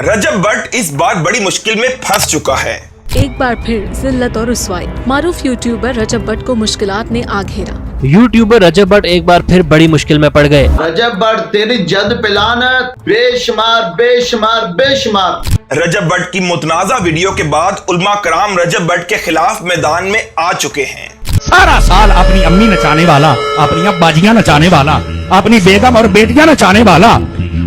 रजब भट्ट इस बार बड़ी मुश्किल में फंस चुका है। एक बार फिर जिल्लत और रुसवाई, मारूफ यूट्यूबर रजब भट्ट को मुश्किलात ने आ घेरा। यूट्यूबर रजब भट्ट एक बार फिर बड़ी मुश्किल में पड़ गए। रजब भट्ट तेरी जद पिलानत बेशुमार बेशुमार बेशुमार। रजब भट्ट की मुतनाज़ा वीडियो के बाद उलमा कराम रजब भट्ट के खिलाफ मैदान में आ चुके हैं। सारा साल अपनी अम्मी नचाने वाला, अपनी अब्बाजियां नचाने वाला, अपनी बेगम और बेटियां नचाने वाला,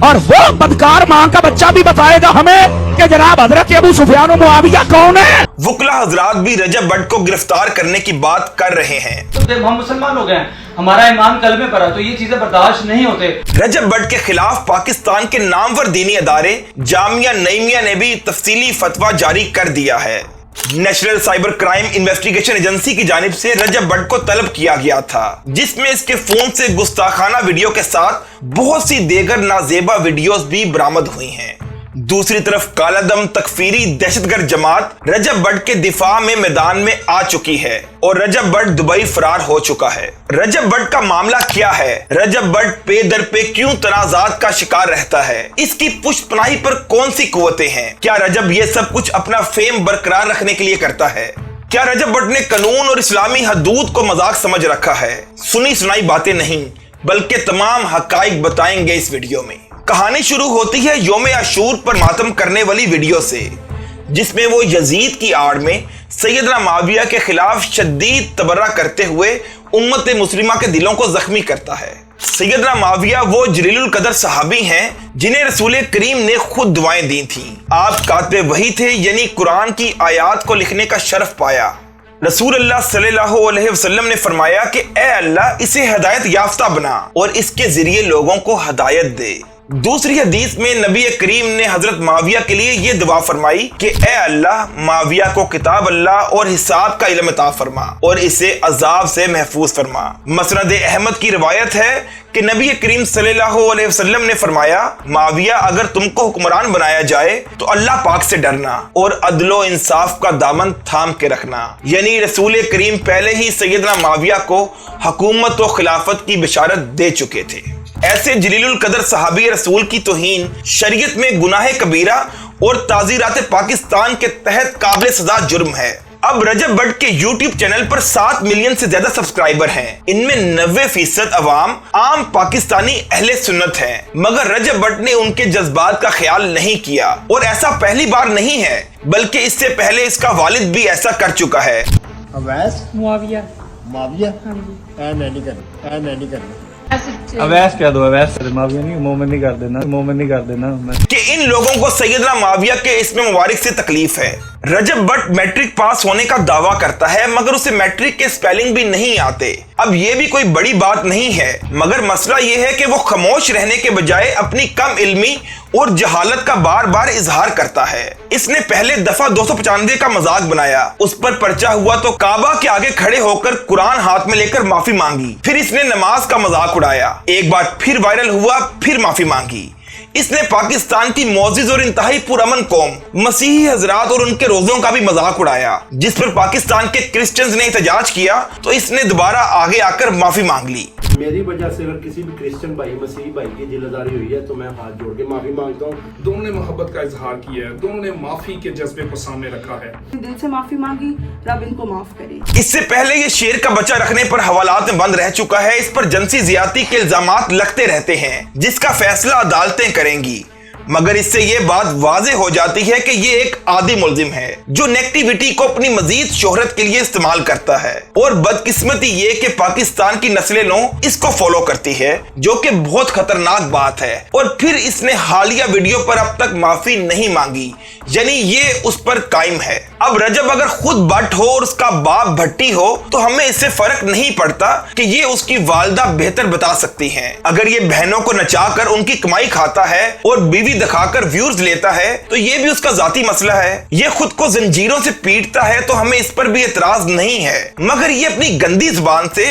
और वो बदकार माँ का बच्चा भी बताएगा हमें कि जनाब हजरत अबू सुफियान और मुआविया कौन है। वकला हजरात भी रजब भट्ट को गिरफ्तार करने की बात कर रहे हैं। हम मुसलमान हो गए हैं, हमारा ईमान कलमे पर है, तो ये चीजें बर्दाश्त नहीं होते। रजब भट्ट के खिलाफ पाकिस्तान के नामवर दीनी अदारे जामिया नईमिया ने भी तफसीली फतवा जारी कर दिया है। National cyber crime investigation agency की जानिब से रजब भट्ट को तलब किया गया था, जिसमें इसके फोन से गुस्ताखाना वीडियो के साथ बहुत सी देगर नाजेबा वीडियोस भी बरामद हुई हैं। दूसरी तरफ कालादम तकफीरी दहशतगर्द जमात रजब भट्ट के दिफा में मैदान में आ चुकी है और रजब भट्ट दुबई फरार हो चुका है। रजब भट्ट का मामला क्या है? रजब भट्ट पे दर पे क्यों तनाजात का शिकार रहता है? इसकी पुष्टपनाही पर कौन सी कुव्वतें हैं? क्या रजब ये सब कुछ अपना फेम बरकरार रखने के लिए करता है? क्या रजब भट्ट ने कानून और इस्लामी हदूद को मजाक समझ रखा है? सुनी सुनाई बातें नहीं बल्कि तमाम हकाइक बताएंगे इस वीडियो में। कहानी शुरू होती है यौम आशूर पर मातम करने वाली वीडियो से, जिसमें वो यजीद की आड़ में सैयदना मुआविया के खिलाफ शदीद तबर्रा करते हुए उम्मत मुस्लिमा के दिलों को जख्मी करता है। सैयदना मुआविया वो जलीलुल कदर सहाबी हैं जिन्हें रसूल करीम ने खुद दुआएं दी थी। आप कातिबे वही थे, यानी कुरान की आयात को लिखने का शरफ पाया। रसूल अल्लाह सल्लल्लाहु अलैहि वसल्लम ने फरमाया कि ए अल्लाह इसे हिदायत याफ्ता बना और इसके जरिए लोगों को हिदायत दे। दूसरी हदीस में नबी करीम ने हजरत मुआविया के लिए ये दुआ फरमाई कि ए अल्लाह मुआविया को किताब अल्लाह और हिसाब का इल्म अता फरमा और इसे अजाब से महफूज फरमा। मसनद अहमद की रिवायत है कि नबी करीम सल्लल्लाहु अलैहि वसल्लम ने फरमाया, मुआविया अगर तुमको हुक्मरान बनाया जाए तो अल्लाह पाक से डरना और अदलो इंसाफ का दामन थाम के रखना। यानी रसूल करीम पहले ही सैयदना मुआविया को हुकूमत और खिलाफत की बिशारत दे चुके थे। ऐसे जलीलुल कदर सहाबी रसूल की तौहीन शरीयत में गुनाह कबीरा और ताज़ीरात पाकिस्तान के तहत काबिल सजा जुर्म है। अब रजब भट्ट के यूट्यूब चैनल पर 7 मिलियन से ज्यादा सब्सक्राइबर हैं। इनमें 90% अवाम आम पाकिस्तानी अहले सुन्नत हैं, मगर रजब भट्ट ने उनके जज्बात का ख्याल नहीं किया और ऐसा पहली बार नहीं है, बल्कि इससे पहले इसका वालिद भी ऐसा कर चुका है। अवैस मुआविया मुआविया नहीं करना अवैस क्या दो, अवैस मुआविया नहीं, मोमिन नहीं कर देना कि इन लोगों को सैयदना मुआविया के इसमें मुबारक से तकलीफ है। रजब भट्ट मैट्रिक पास होने का दावा करता है, मगर उसे मैट्रिक के स्पेलिंग भी नहीं आते। अब ये भी कोई बड़ी बात नहीं है, मगर मसला ये है कि वो खामोश रहने के बजाय अपनी कम इल्मी और जहालत का बार बार इजहार करता है। इसने पहले दफा 295 का मजाक बनाया, उस पर पर्चा हुआ तो काबा के आगे खड़े होकर कुरान हाथ में लेकर माफी मांगी। फिर इसने नमाज का मजाक उड़ाया, एक बार फिर वायरल हुआ, फिर माफी मांगी। इसने पाकिस्तान की मोअज़्ज़िज़ और इंतहाई पुरअमन कौम मसीही हजरात और उनके रोजों का भी मजाक उड़ाया, जिस पर पाकिस्तान के क्रिश्चियंस ने एहतजाज किया तो इसने दोबारा आगे आकर माफी मांग ली। मेरी वजह से अगर किसी भी क्रिश्चियन भाई मसीही भाई की जिल्लदारी हुई है तो मैं हाथ जोड़ के माफी मांगता हूँ। दोनों ने मोहब्बत का इजहार किया है, दोनों ने माफी के जज्बे को सामने रखा है। दिल से माफी मांगी, रब इनको माफ करे। इससे पहले ये शेर का बच्चा रखने पर हवालात में बंद रह चुका है। इस पर जिनसी ज्यादती के इल्जामात लगते रहते हैं, जिसका फैसला अदालतें करेंगी, मगर इससे ये बात वाज़ेह हो जाती है कि ये एक आदी मुल्जिम है जो नेगेटिविटी को अपनी मजीद शोहरत के लिए इस्तेमाल करता है। और बदकिस्मती ये कि पाकिस्तान की नस्लें नो इसको फॉलो करती है, जो कि बहुत खतरनाक बात है। और फिर इसने हालिया वीडियो पर अब तक माफी नहीं मांगी, यानी ये उस पर कायम है। अब रजब अगर खुद भट्ट हो और उसका बाप भट्टी हो तो हमें इससे फर्क नहीं पड़ता कि ये उसकी वालदा बेहतर बता सकती हैं। अगर ये बहनों को नचाकर उनकी कमाई खाता है और बीवी दिखाकर व्यूज लेता है तो ये भी उसका जाती मसला है। ये खुद को जंजीरों से पीटता है तो हमें इस पर भी एतराज नहीं है, मगर ये अपनी गंदी जुबान से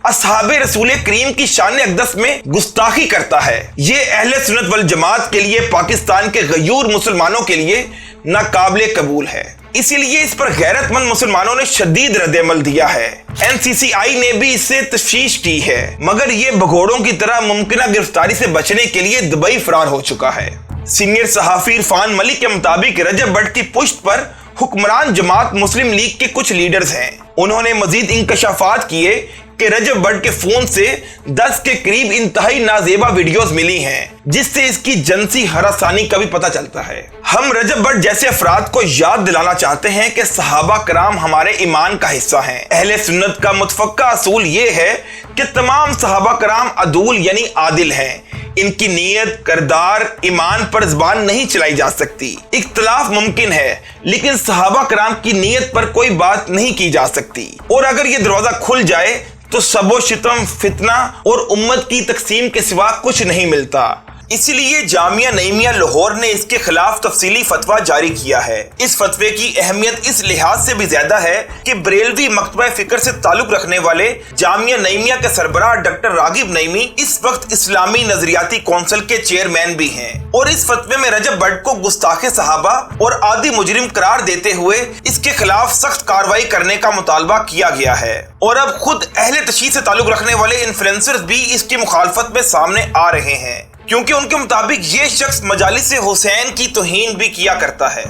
असहाबे रसूल करीम की शान अक़दस में गुस्ताखी करता है। ये अहले सुन्नत वल जमात के लिए, पाकिस्तान के गयूर मुसलमानों के लिए नाकाबिले कबूल है। इसीलिए इस पर गैरतमंद मुसलमानों ने शदीद रद्द-ए-अमल दिया है। NCCI ने भी इससे तफ्तीश की है, मगर ये भगोड़ों की तरह मुमकिन गिरफ्तारी से बचने के लिए दुबई फरार हो चुका है। सीनियर सहाफी इरफान मलिक के मुताबिक रजब भट्ट की पुश्त पर हुक्मरान जमात मुस्लिम लीग के कुछ लीडर्स हैं। उन्होंने मजीद इंकशाफात किए कि रजब भट्ट के फोन से 10 के करीब इंतहाई नाजेबा वीडियोस मिली हैं, जिससे इसकी जनसी हरासानी का भी पता चलता है। हम रजब भट्ट जैसे अफराद को याद दिलाना चाहते हैं कि सहाबा कराम हमारे ईमान का हिस्सा हैं। अहले सुन्नत का मुतफक्का असूल ये है कि तमाम सहाबा कराम अदूल यानी आदिल हैं। इनकी नीयत, किरदार, ईमान पर ज़बान नहीं चलाई जा सकती। इख्तलाफ मुमकिन है, लेकिन सहाबा कराम की नीयत पर कोई बात नहीं की जा सकती। और अगर ये दरवाजा खुल जाए तो सबो शितम, फितना और उम्मत की तकसीम के सिवा कुछ नहीं मिलता। इसलिए जामिया नईमिया लाहौर ने इसके खिलाफ तफसीली फतवा जारी किया है। इस फतवे की अहमियत इस लिहाज से भी ज्यादा है कि बरेलवी मकतबा फिक्र से ताल्लुक रखने वाले जामिया नईमिया के सरबराह डॉक्टर रागिब नईमी इस वक्त इस्लामी नजरियाती कौंसिल के चेयरमैन भी हैं। और इस फतवे में रजब भट्ट को गुस्ताखे सहाबा और आदि मुजरिम करार देते हुए इसके खिलाफ सख्त कार्रवाई करने का मुतालबा किया गया है। और अब खुद अहले तशय्युअ से ताल्लुक रखने वाले इन्फ्लुएंसर्स भी इसकी मुखालफत में सामने आ रहे हैं, क्योंकि उनके मुताबिक ये शख्स मजालिस हुसैन की तौहीन भी किया करता है।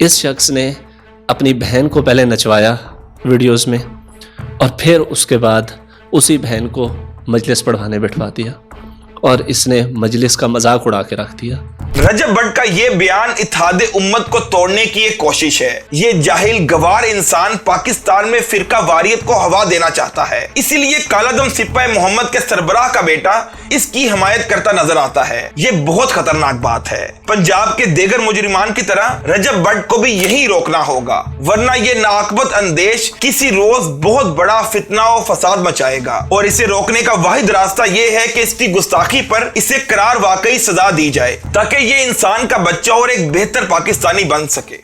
इस शख्स ने अपनी बहन को पहले नचवाया वीडियोस में और फिर उसके बाद उसी बहन को मजलिस पढ़वाने बिठवा दिया और इसने मजलिस का मजाक उड़ा के रख दिया। रजब भट्ट का ये बयान इत्तेहादे उम्मत को तोड़ने की एक कोशिश है। ये जाहिल गवार इंसान पाकिस्तान में फिरका वारियत को हवा देना चाहता है, इसीलिए कालादम सिपाही मोहम्मद के सरबराह का बेटा इसकी हमायत करता नजर आता है। ये बहुत खतरनाक बात है। पंजाब के दीगर मुजरिमान की तरह रजब भट्ट को भी यही रोकना होगा, वरना ये नाकबत अंदेश किसी रोज बहुत बड़ा फितना और फसाद मचाएगा। और इसे रोकने का वाहिद रास्ता ये है कि इसकी गुस्ताखी पर इसे करार वाकई सजा दी जाए, ताकि ये इंसान का बच्चा और एक बेहतर पाकिस्तानी बन सके।